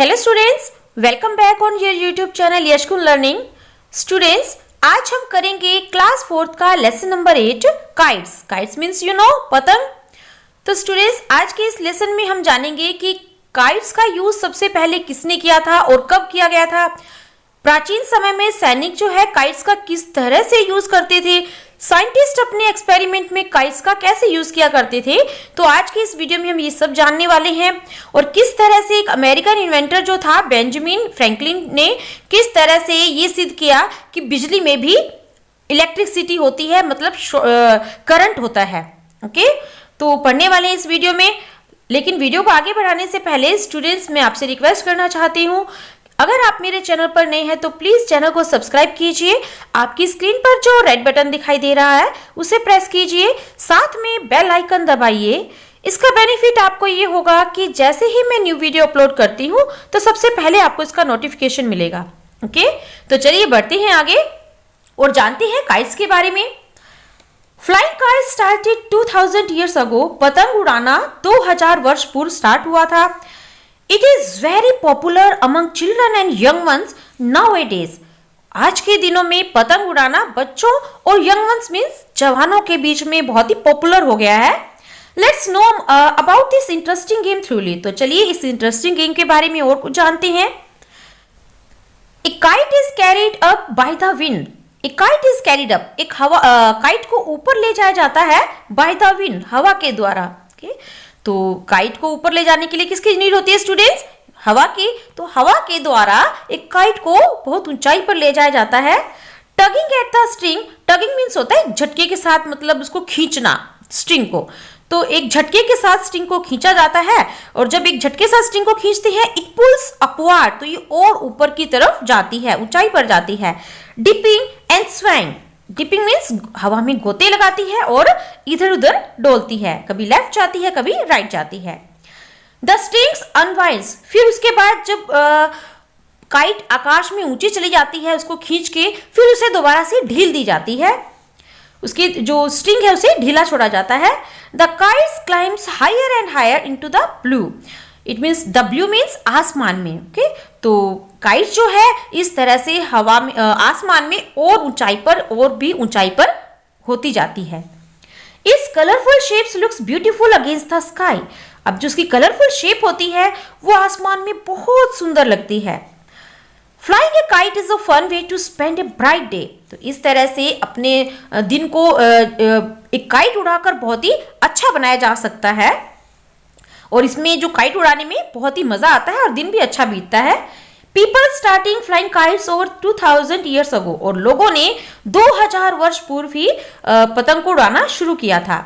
Hello students, welcome back on your YouTube channel यशकुन learning. Students, आज हम करेंगे क्लास 4th का lesson number 8 kites. Kites means पतंग। तो स्टूडेंट्स, आज के इस लेसन में हम जानेंगे कि काइट्स का यूज सबसे पहले किसने किया था और कब किया गया था। प्राचीन समय में सैनिक जो है काइट्स का किस तरह से यूज करते थे, साइंटिस्ट अपने एक्सपेरिमेंट में काइट्स का कैसे यूज किया करते थे। तो आज की इस वीडियो में हम ये सब जानने वाले हैं और किस तरह से एक अमेरिकन इन्वेंटर जो था बेंजामिन फ्रैंकलिन ने किस तरह से ये सिद्ध किया कि बिजली में भी इलेक्ट्रिसिटी होती है, मतलब करंट होता है। ओके, तो पढ़ने वाले हैं इस वीडियो में। लेकिन वीडियो को आगे बढ़ाने से पहले स्टूडेंट्स, मैं आपसे रिक्वेस्ट करना चाहती हूँ, अगर आप मेरे चैनल पर नए हैं तो प्लीज चैनल को सब्सक्राइब कीजिए। आपकी स्क्रीन पर जो रेड बटन दिखाई दे रहा है उसे प्रेस कीजिए, साथ में बेल आइकन दबाइए। इसका बेनिफिट आपको ये होगा कि जैसे ही मैं न्यू वीडियो अपलोड करती हूँ तो सबसे पहले आपको इसका नोटिफिकेशन मिलेगा। ओके, तो चलिए बढ़ते हैं आगे और जानते हैं काइट्स के बारे में। Flying kites started 2000 years ago. पतंग उड़ाना 2000 वर्ष पूर्व स्टार्ट हुआ था। It is very popular among children and young ones nowadays. आज के दिनों में पतंग उड़ाना बच्चों और यंग वंस मीन्स जवानों के बीच में बहुत ही पॉपुलर हो गया है। Let's know about this interesting game thoroughly. तो चलिए इस इंटरेस्टिंग गेम के बारे में और कुछ जानते हैं। A kite is carried up by the wind. A kite is carried up. एक काइट को ऊपर ले जाया जाता है by the wind, हवा के द्वारा। okay? तो काइट को ऊपर ले जाने के लिए किसकी नीड होती है स्टूडेंट्स? हवा की। तो हवा के द्वारा एक काइट को बहुत ऊंचाई पर ले जाया जाता है। Tugging at the string. Tugging means होता है झटके के साथ, मतलब उसको खींचना स्ट्रिंग को। तो एक झटके के साथ स्ट्रिंग को खींचा जाता है और जब एक झटके साथ स्ट्रिंग को खींचते हैं इट पुल्स अपवर्ड, तो ये और ऊपर की तरफ जाती है, ऊंचाई पर जाती है। Dipping and swing. Dipping means हवा में गोते लगाती है और इधर उधर डोलती है, कभी लेफ्ट जाती है कभी राइट जाती है। The strings unwinds. फिर उसके बाद जब काइट आकाश में ऊंची चली जाती है, उसको खींच के फिर उसे दोबारा से ढील दी जाती है, उसकी जो स्ट्रिंग है उसे ढीला छोड़ा जाता है। The kites climbs higher and higher into the blue. It means the blue means आसमान में। ओके, तो काइट जो है इस तरह से हवा में आसमान में और ऊंचाई पर और भी ऊंचाई पर होती जाती है। इस colourful shapes looks beautiful against the sky. अब जो उसकी कलरफुल शेप होती है वो आसमान में बहुत सुंदर लगती है। Flying a kite is a fun way to spend a bright day. तो इस तरह से अपने दिन को एक काइट उड़ाकर बहुत ही अच्छा बनाया जा सकता है और इसमें जो काइट उड़ाने में बहुत ही मजा आता है और दिन भी अच्छा बीतता है। People starting flying kites over 2000 years ago. और लोगों ने 2000 वर्ष पूर्व ही पतंग को उड़ाना शुरू किया था।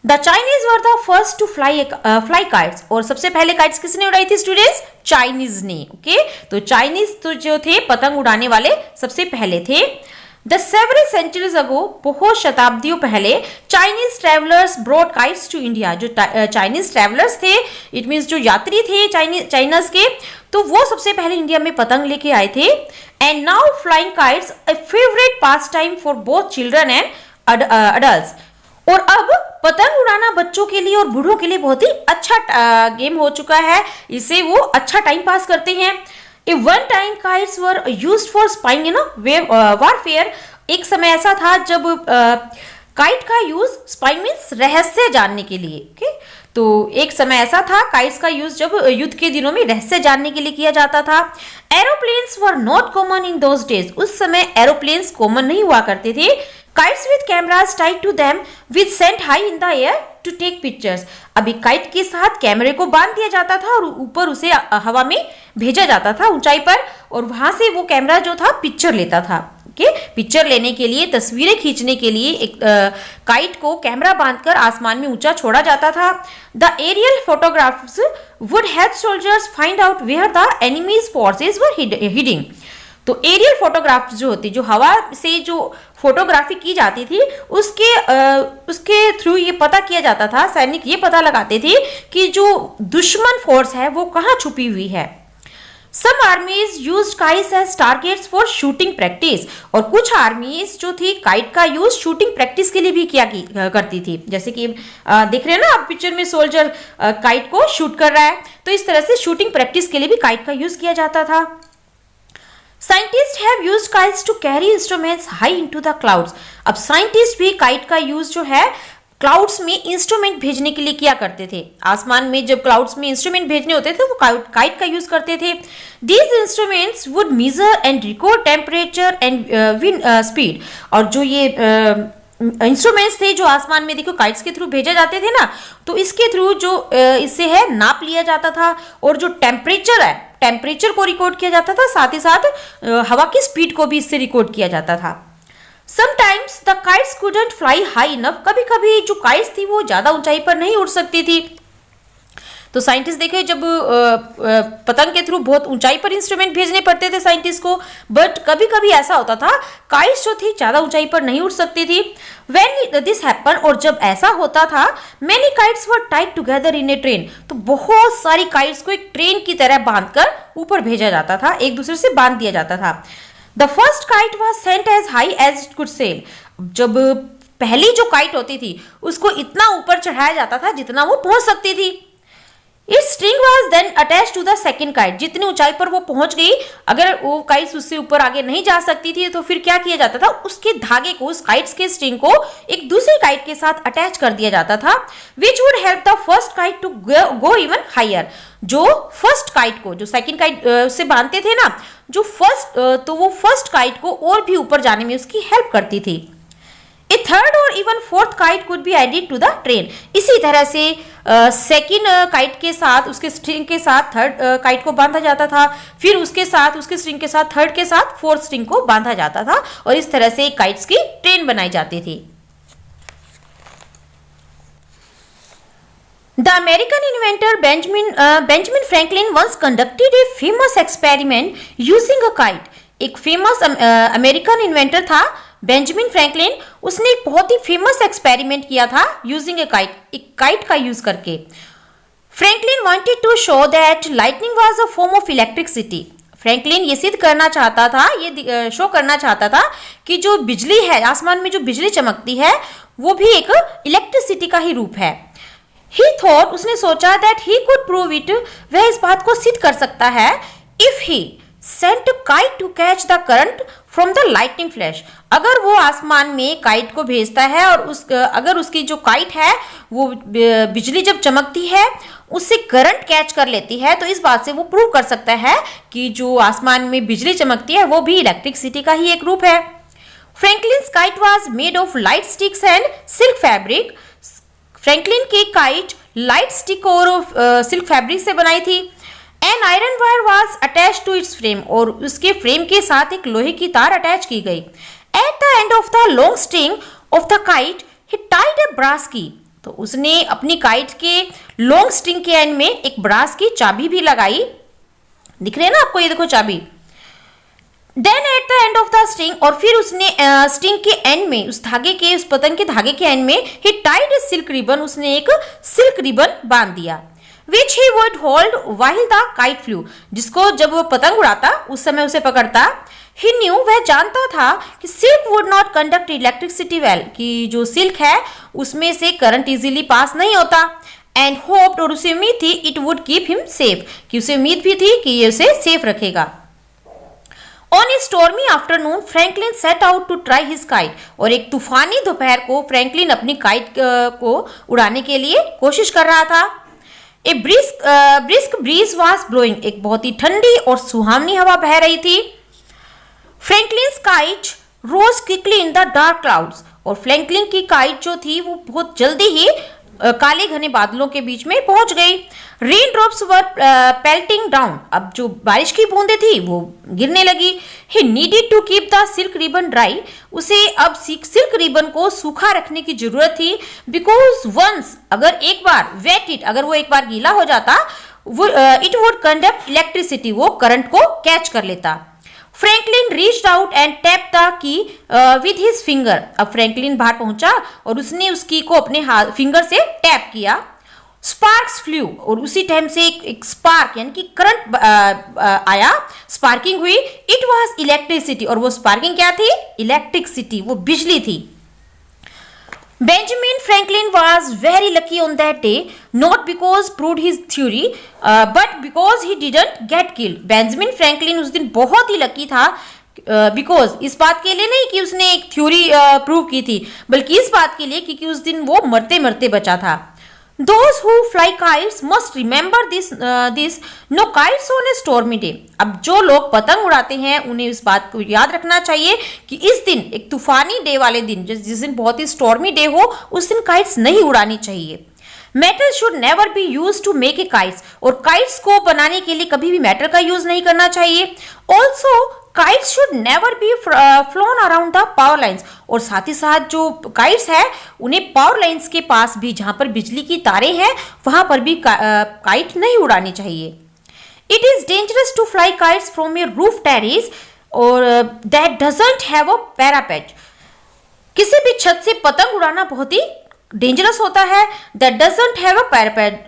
The Chinese were the first to fly kites. और सबसे पहले काइट्स किसने उड़ाई थी स्टूडेंट्स? चाइनीज ने। ओके, तो चाइनीज तो जो थे पतंग उड़ाने वाले सबसे पहले थे। द सेवरल सेंचुरीज अगो, बहुत शताब्दियों पहले Chinese travellers brought kites to India. जो चाइनीज ट्रेवलर्स थे, इट मीन्स जो यात्री थे चाइनास के, तो वो सबसे पहले इंडिया में पतंग लेके आए थे। And now flying kites a favourite pass time for both children and adults. और अब पतंग उड़ाना बच्चों के लिए और बूढ़ों के लिए बहुत ही अच्छा गेम हो चुका है, इससे वो अच्छा टाइम पास करते हैं। One time kites were used for spying in warfare. एक समय ऐसा था जब काइट का यूज स्पाइंग मीन्स रहस्य जानने के लिए। ओके, तो एक समय ऐसा था काइट्स का यूज जब युद्ध के दिनों में रहस्य जानने के लिए किया जाता था। Aeroplanes were not common in those days. उस समय एरोप्लेन्स कॉमन नहीं हुआ करते थे। Kites with cameras tied to them with sent high in the air to take pictures. अभी काइट के साथ कैमरे को बांध दिया जाता था और ऊपर उसे हवा में भेजा जाता था ऊंचाई पर, और वहां से वो कैमरा जो था पिक्चर लेता था। ओके, पिक्चर लेने के लिए, तस्वीरें खींचने के लिए एक काइट को कैमरा बांधकर आसमान में ऊंचा छोड़ा जाता था। The aerial photographs would help soldiers find out where the enemies forces were hiding. तो एरियल फोटोग्राफ जो होती, जो हवा से जो फोटोग्राफी की जाती थी, उसके थ्रू ये पता किया जाता था, सैनिक ये पता लगाते थे कि जो दुश्मन फोर्स है वो कहाँ छुपी हुई है। Some armies use kites as targets for shooting practice, और कुछ आर्मीज जो थी काइट का यूज शूटिंग प्रैक्टिस के लिए भी किया करती थी। जैसे कि देख रहे हैं ना आप पिक्चर में, सोल्जर काइट को शूट कर रहा है, तो इस तरह से शूटिंग प्रैक्टिस के लिए भी काइट का यूज किया जाता था। Scientist have used kites to carry instruments high into the clouds. अब साइंटिस्ट भी काइट का यूज जो है क्लाउड्स में इंस्ट्रूमेंट भेजने के लिए किया करते थे। आसमान में जब क्लाउड्स में इंस्ट्रूमेंट भेजने होते थे वो काइट का यूज करते थे। These instruments would measure and record temperature and wind speed, और जो ये इंस्ट्रूमेंट्स थे जो आसमान में देखो काइट्स के थ्रू भेजे जाते थे ना, तो इसके थ्रू जो इससे है नाप लिया जाता था, और जो टेम्परेचर है टेम्परेचर को रिकॉर्ड किया जाता था, साथ ही साथ हवा की स्पीड को भी इससे रिकॉर्ड किया जाता था। Sometimes the kites couldn't fly high enough, कभी कभी जो काइट्स थी वो ज्यादा ऊंचाई पर नहीं उड़ सकती थी। तो साइंटिस्ट देखे जब पतंग के थ्रू बहुत ऊंचाई पर इंस्ट्रूमेंट भेजने पड़ते थे साइंटिस्ट को, बट कभी कभी ऐसा होता था काइट्स जो थी ज्यादा ऊंचाई पर नहीं उड़ सकती थी। When this happened, और जब ऐसा होता था, many kites were tied together in a train, तो बहुत सारी काइट्स को एक ट्रेन की तरह बांधकर ऊपर भेजा जाता था, एक दूसरे से बांध दिया जाता था। The first kite was sent as high as it could sail. जब पहली जो काइट होती थी उसको इतना ऊपर चढ़ाया जाता था जितना वो पहुंच सकती थी। Its string was then attached to the second kite. जितनी ऊंचाई पर वो पहुंच गई, अगर वो काइट्स उससे ऊपर आगे नहीं जा सकती थी तो फिर क्या किया जाता था, उसके धागे को, उस काइट्स के स्ट्रिंग को एक दूसरी काइट के साथ अटैच कर दिया जाता था, which would help the first kite to go even higher. जो फर्स्ट काइट को, जो सेकंड काइट से बांधते थे ना, जो फर्स्ट तो वो फर्स्ट काइट को और भी ऊपर जाने में उसकी हेल्प करती थी। A third or even fourth kite could be added to the train. इसी तरह से सेकंड काइट के साथ, उसके स्ट्रिंग के साथ थर्ड काइट को बांधा जाता था, फिर उसके साथ, उसके स्ट्रिंग के साथ थर्ड के साथ फोर्थ स्ट्रिंग को बांधा जाता था, और इस तरह से काइट्स की ट्रेन बनाई जाती थी। The American inventor Benjamin Franklin once conducted a famous experiment using a kite. एक फेमस अमेरिकन इन्वेंटर था बेंजामिन फ्रैंकलिन, उसने एक बहुत ही फेमस एक्सपेरिमेंट किया था यूजिंग ए काइट, एक काइट का यूज करके। Franklin wanted to show that lightning was a form of electricity. Franklin ये सिद्ध करना चाहता था, ये शो करना चाहता था कि जो बिजली है, आसमान में जो बिजली चमकती है, वो भी एक इलेक्ट्रिसिटी का ही रूप है। He thought, उसने सोचा that he could prove it, वह इस बात को सिद्ध कर सकता है, if he sent a kite to catch the current from the lightning flash. अगर वो आसमान में काइट को भेजता है और अगर उसकी जो काइट है वो बिजली जब चमकती है उससे करंट कैच कर लेती है, तो इस बात से वो प्रूव कर सकता है कि जो आसमान में बिजली चमकती है वो भी इलेक्ट्रिसिटी का ही एक रूप है। Franklin's kite was made of light sticks and silk fabric. Franklin की काइट लाइट स्टिक और सिल्क फैब्रिक से बनाई थी। An iron wire was attached to its frame, और उसके फ्रेम के साथ एक लोहे की तार अटैच की गई। At the end of the long string of the kite he tied a brass key, तो उसने अपनी काइट के लॉन्ग स्ट्रिंग के एंड में एक ब्रास की चाबी भी लगाई। दिख रहे हैं ना आपको, ये देखो चाबी। Then at the end of the string, और फिर उसने स्ट्रिंग के एंड में, उस धागे के, उस पतंग के धागे के एंड में ही टाइड ए सिल्क रिबन, उसने एक सिल्क रिबन बांध दिया। Which he would hold while the kite flew, जिसको जब वो पतंग उड़ाता उस समय उसे पकड़ता। He knew, वह जानता था कि silk would not conduct electricity well, कि जो सिल्क है उसमें से करंट इजीली पास नहीं होता। And hoped, और उसे उम्मीद थी, it would keep him safe, कि उसे उम्मीद भी थी कि ये उसे सेफ रखेगा। On a stormy afternoon, Franklin set out to try his kite, और एक तूफानी दोपहर को फ्रैंकलिन अपनी काइट को उड़ाने के लिए कोशिश कर रहा था। A brisk breeze was blowing, एक बहुत ही ठंडी और सुहावनी हवा बह रही थी। फ्रैंकलिन्स kite rose quickly in the dark clouds, और फ्रैंकलिन की काइट जो थी वो बहुत जल्दी ही काले घने बादलों के बीच में पहुंच गई। Raindrops were pelting down, अब जो बारिश की बूंदें थी वो गिरने लगी। He needed to keep the silk ribbon dry, उसे अब सिल्क रिबन को सूखा रखने की जरूरत थी। बिकॉज वंस, अगर एक बार वेट इट, अगर वो एक बार गीला हो जाता, वो इट वुड कंडक्ट इलेक्ट्रिसिटी, वो करंट को कैच कर लेता। Franklin reached out and tap the key with his finger, अब फ्रैंकलिन बाहर पहुंचा और उसने उस की को अपने फिंगर से टैप किया। स्पार्क्स फ्लू, और उसी टाइम से एक स्पार्क यानी कि करंट आया, स्पार्किंग हुई। इट वाज इलेक्ट्रिसिटी, और वो स्पार्किंग क्या थी? इलेक्ट्रिसिटी, वो बिजली थी। Benjamin Franklin was very lucky on that day, not because proved his theory, but because he didn't get killed. Benjamin Franklin उस दिन बहुत ही लकी था, बिकॉज इस बात के लिए नहीं कि उसने एक थ्योरी प्रूव की थी, बल्कि इस बात के लिए क्योंकि उस दिन वो मरते मरते बचा था। Those who fly kites must remember this, no kites on a stormy day. अब जो लोग पतंग उड़ाते हैं उन्हें इस बात को याद रखना चाहिए कि इस दिन, एक तूफानी डे वाले दिन, जिस दिन बहुत ही स्टॉर्मी डे हो, उस दिन काइट्स नहीं उड़ानी चाहिए। Metal should never be use to make a kites, और काइट्स को बनाने के लिए कभी भी मेटल का यूज नहीं करना चाहिए। Also kites should never B phloem around the power lines, और साथ ही साथ जो काइट्स है उन्हें पावर लाइन्स के पास भी, जहां पर बिजली की तारें हैं, वहां पर भी काइट नहीं उड़ानी चाहिए। It is dangerous to fly kites from a roof terrace और that doesn't have a parapet. किसी भी छत से पतंग उड़ाना बहुत ही डेंजरस होता है। That doesn't have a parapet,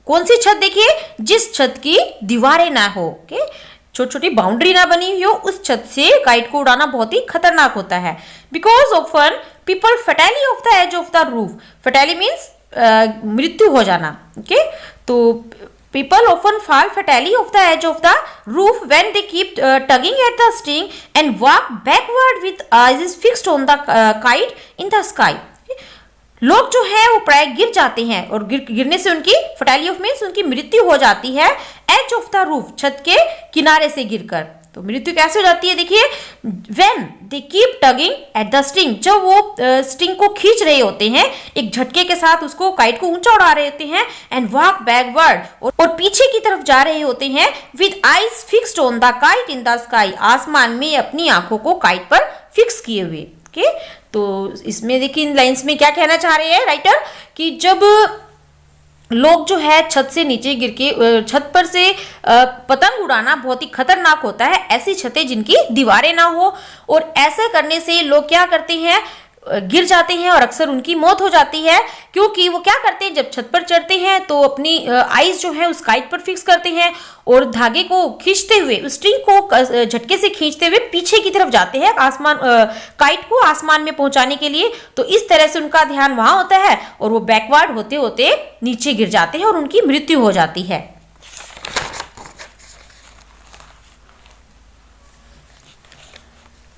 कौन सी छत? देखिए, जिस छत की दीवारें ना हो, ओके, छोटी छोटी बाउंड्री ना बनी हुई हो, उस छत से काइट को उड़ाना बहुत ही खतरनाक होता है। Because often people fatally off the edge of the roof, fatally means मृत्यु हो जाना, ओके, तो people often fall fatally off the edge of the roof when they keep tugging at the string and walk backward with eyes fixed on the kite in the sky. लोग जो है वो प्राय गिर जाते हैं, और गिरने से उनकी फैटली ऑफ मीन्स उनकी मृत्यु हो जाती है एज ऑफ द रूफ, छत के किनारे से गिरकर। तो मृत्यु कैसे हो जाती है? देखिए, when they keep tugging at the string, जब वो स्ट्रिंग को खींच रहे होते हैं, एक झटके के साथ उसको, काइट को ऊंचा उड़ा रहे होते हैं, एंड वॉक बैकवर्ड, और पीछे की तरफ जा रहे होते हैं, with eyes fixed on the kite in the sky, आसमान में अपनी आंखों को काइट पर फिक्स किए हुए। ओके, तो इसमें देखिए इन लाइंस में क्या कहना चाह रहे हैं राइटर, कि जब लोग जो है छत से नीचे गिर के, छत पर से पतंग उड़ाना बहुत ही खतरनाक होता है, ऐसी छतें जिनकी दीवारें ना हो, और ऐसे करने से लोग क्या करते हैं, गिर जाते हैं और अक्सर उनकी मौत हो जाती है। क्योंकि वो क्या करते हैं, जब छत पर चढ़ते हैं तो अपनी आइज जो है उस काइट पर फिक्स करते हैं, और धागे को खींचते हुए, उस स्ट्रिंग को झटके से खींचते हुए पीछे की तरफ जाते हैं, आसमान, काइट को आसमान में पहुंचाने के लिए। तो इस तरह से उनका ध्यान वहां होता है, और वो बैकवर्ड होते होते नीचे गिर जाते हैं और उनकी मृत्यु हो जाती है।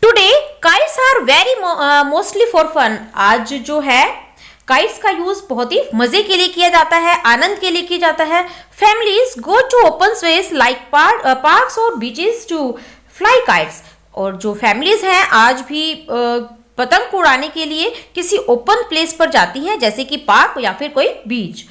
Today kites are very mostly for fun. आज जो है काइट्स का यूज बहुत ही मजे के लिए किया जाता है, आनंद के लिए किया जाता है। Families go to open space like parks और बीचेस टू फ्लाई काइट्स, और जो फैमिलीज हैं आज भी पतंग को उड़ाने के लिए किसी ओपन प्लेस पर जाती हैं, जैसे कि पार्क या फिर कोई beach.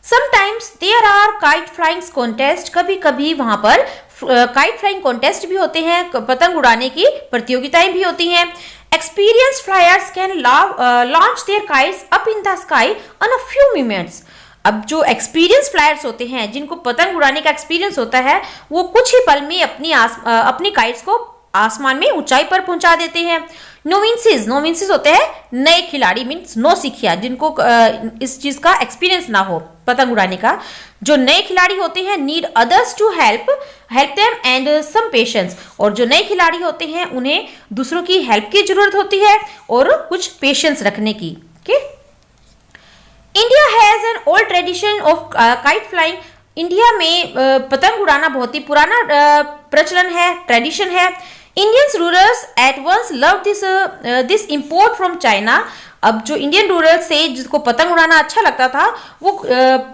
Sometimes there are kite flying contest, कभी कभी वहां पर काइट फ्लाइंग कॉन्टेस्ट भी होते हैं, पतंग उड़ाने की प्रतियोगिताएं भी होती हैं। Experienced flyers can launch their kites up in the sky on a few moments. अब जो एक्सपीरियंस फ्लायर्स होते हैं, जिनको पतंग उड़ाने का एक्सपीरियंस होता है, वो कुछ ही पल में अपनी काइट्स को आसमान में ऊंचाई पर पहुंचा देते हैं। नोविंसेस होते हैं नए खिलाड़ी, मीन्स नौसिखिया, जिनको इस चीज का एक्सपीरियंस ना हो पतंग उड़ाने का। जो नए खिलाड़ी होते हैं need others to help them and some patience, और जो नए खिलाड़ी होते हैं उन्हें दूसरों की हेल्प की जरूरत होती है और कुछ पेशेंस रखने की। Okay, India has an old tradition of kite flying. India में पतंग उड़ाना बहुत ही पुराना प्रचलन है, ट्रेडिशन है। Indians rurals at once love this import from China. अब जो इंडियन रूरल्स से जिसको पतंग उड़ाना अच्छा लगता था, वो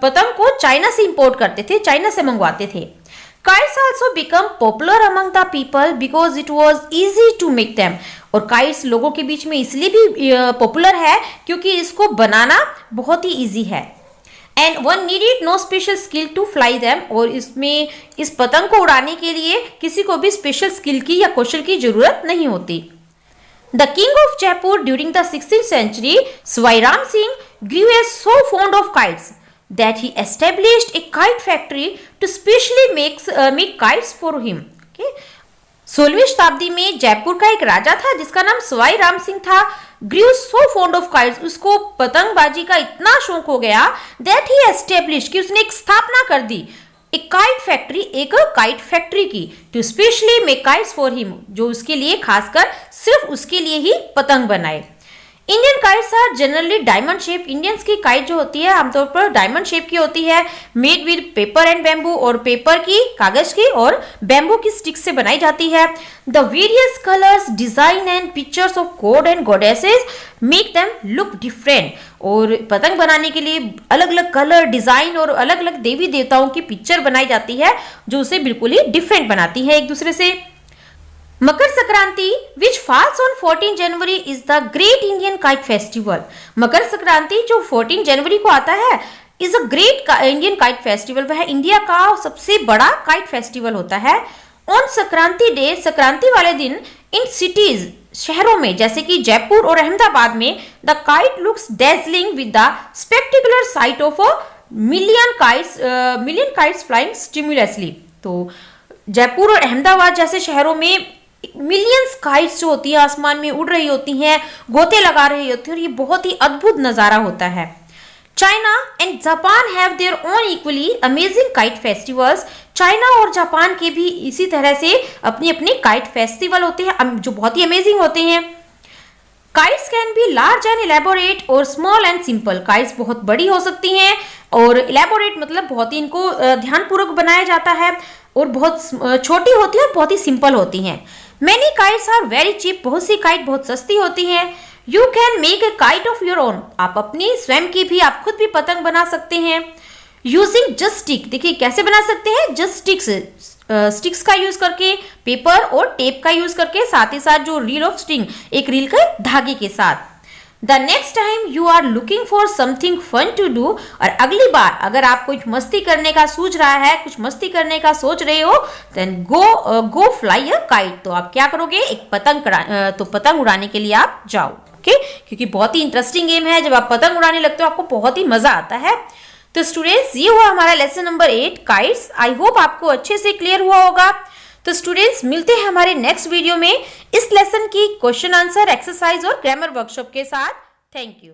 पतंग को चाइना से इंपोर्ट करते थे, चाइना से मंगवाते थे। Kites also become popular among the people because it was easy to make them. और kites लोगों के बीच में इसलिए भी पॉपुलर है क्योंकि इसको बनाना बहुत ही इजी है। And one needed no special skill to fly them. और इसमें इस पतंग को उड़ाने के लिए किसी को भी स्पेशल स्किल की या कौशल की जरूरत नहीं होती। The king of Jaipur during the 16th century, Swairam Singh, grew so fond of kites that he established a kite factory to specially make kites for him. Okay? 16वीं शताब्दी में जयपुर का एक राजा था जिसका नाम सवाई राम सिंह था, grew so fond of kites, उसको पतंगबाजी का इतना शौक हो गया that he established, कि उसने एक स्थापना कर दी एक काइट फैक्ट्री की, to specially make kites for him, जो उसके लिए खासकर सिर्फ उसके लिए ही पतंग बनाए। Indian kites are generally diamond shape, Indians की काइट जो होती है आमतौर पर डायमंड शेप की होती है, made with paper and bamboo, और पेपर की, कागज की और बैम्बू की स्टिक से बनाई जाती है। The various colours, design and pictures of God and goddesses make them look different, और पतंग बनाने के लिए अलग अलग कलर, डिजाइन और अलग अलग देवी देवताओं की पिक्चर बनाई जाती है जो उसे बिल्कुल ही डिफरेंट बनाती है एक दूसरे से। Makar Sankranti which falls on 14 January is the great Indian kite festival. Makar Sankranti जो 14 जनवरी को आता है is a great Indian kite festival, वह इंडिया का सबसे बड़ा काइट फेस्टिवल होता है। ऑन संक्रांति डे, संक्रांति वाले दिन, इन सिटीज, शहरों में जैसे कि जयपुर और अहमदाबाद में, the kite looks dazzling with the spectacular sight of a million kites flying simultaneously. तो जयपुर और अहमदाबाद जैसे शहरों में मिलियंस काइट्स जो होती है आसमान में उड़ रही होती हैं, गोते लगा रही होती हैं, और ये बहुत ही अद्भुत नजारा होता है। China and Japan have their own equally amazing kite festivals. China और जापान के भी इसी तरह से अपनी अपनी काइट फेस्टिवल होते हैं जो बहुत ही अमेजिंग होते हैं। Kites can be large and elaborate और स्मॉल एंड सिंपल। काइट्स बहुत बड़ी हो सकती हैं और इलेबोरेट मतलब बहुत ही इनको ध्यानपूर्वक बनाया जाता है, और बहुत छोटी होती है और बहुत ही सिंपल होती हैं। Many kites are very cheap, बहुत सी काइट बहुत सस्ती होती हैं। You can make a kite of your own, आप अपनी स्वयं की भी, आप खुद भी पतंग बना सकते हैं। Using just stick, देखिए कैसे बना सकते हैं, just स्टिक्स का यूज करके, पेपर और टेप का यूज करके, साथ ही साथ जो रील ऑफ स्ट्रिंग, एक रील के धागे के साथ। The next time you are looking for something fun to do, और अगली बार अगर आप कुछ मस्ती करने का सूझ रहा है, कुछ मस्ती करने का सोच रहे हो, then go fly a kite, तो आप क्या करोगे, एक पतंग उड़ाने के लिए आप जाओ। ओके, क्योंकि बहुत ही इंटरेस्टिंग गेम है, जब आप पतंग उड़ाने लगते हो आपको बहुत ही मजा आता है। तो स्टूडेंट्स, ये हुआ हमारा lesson number 8 kites. I hope आपको अच्छे से क्लियर हुआ होगा। तो स्टूडेंट्स, मिलते हैं हमारे नेक्स्ट वीडियो में इस लेसन की क्वेश्चन आंसर, एक्सरसाइज और ग्रामर वर्कशॉप के साथ। Thank you.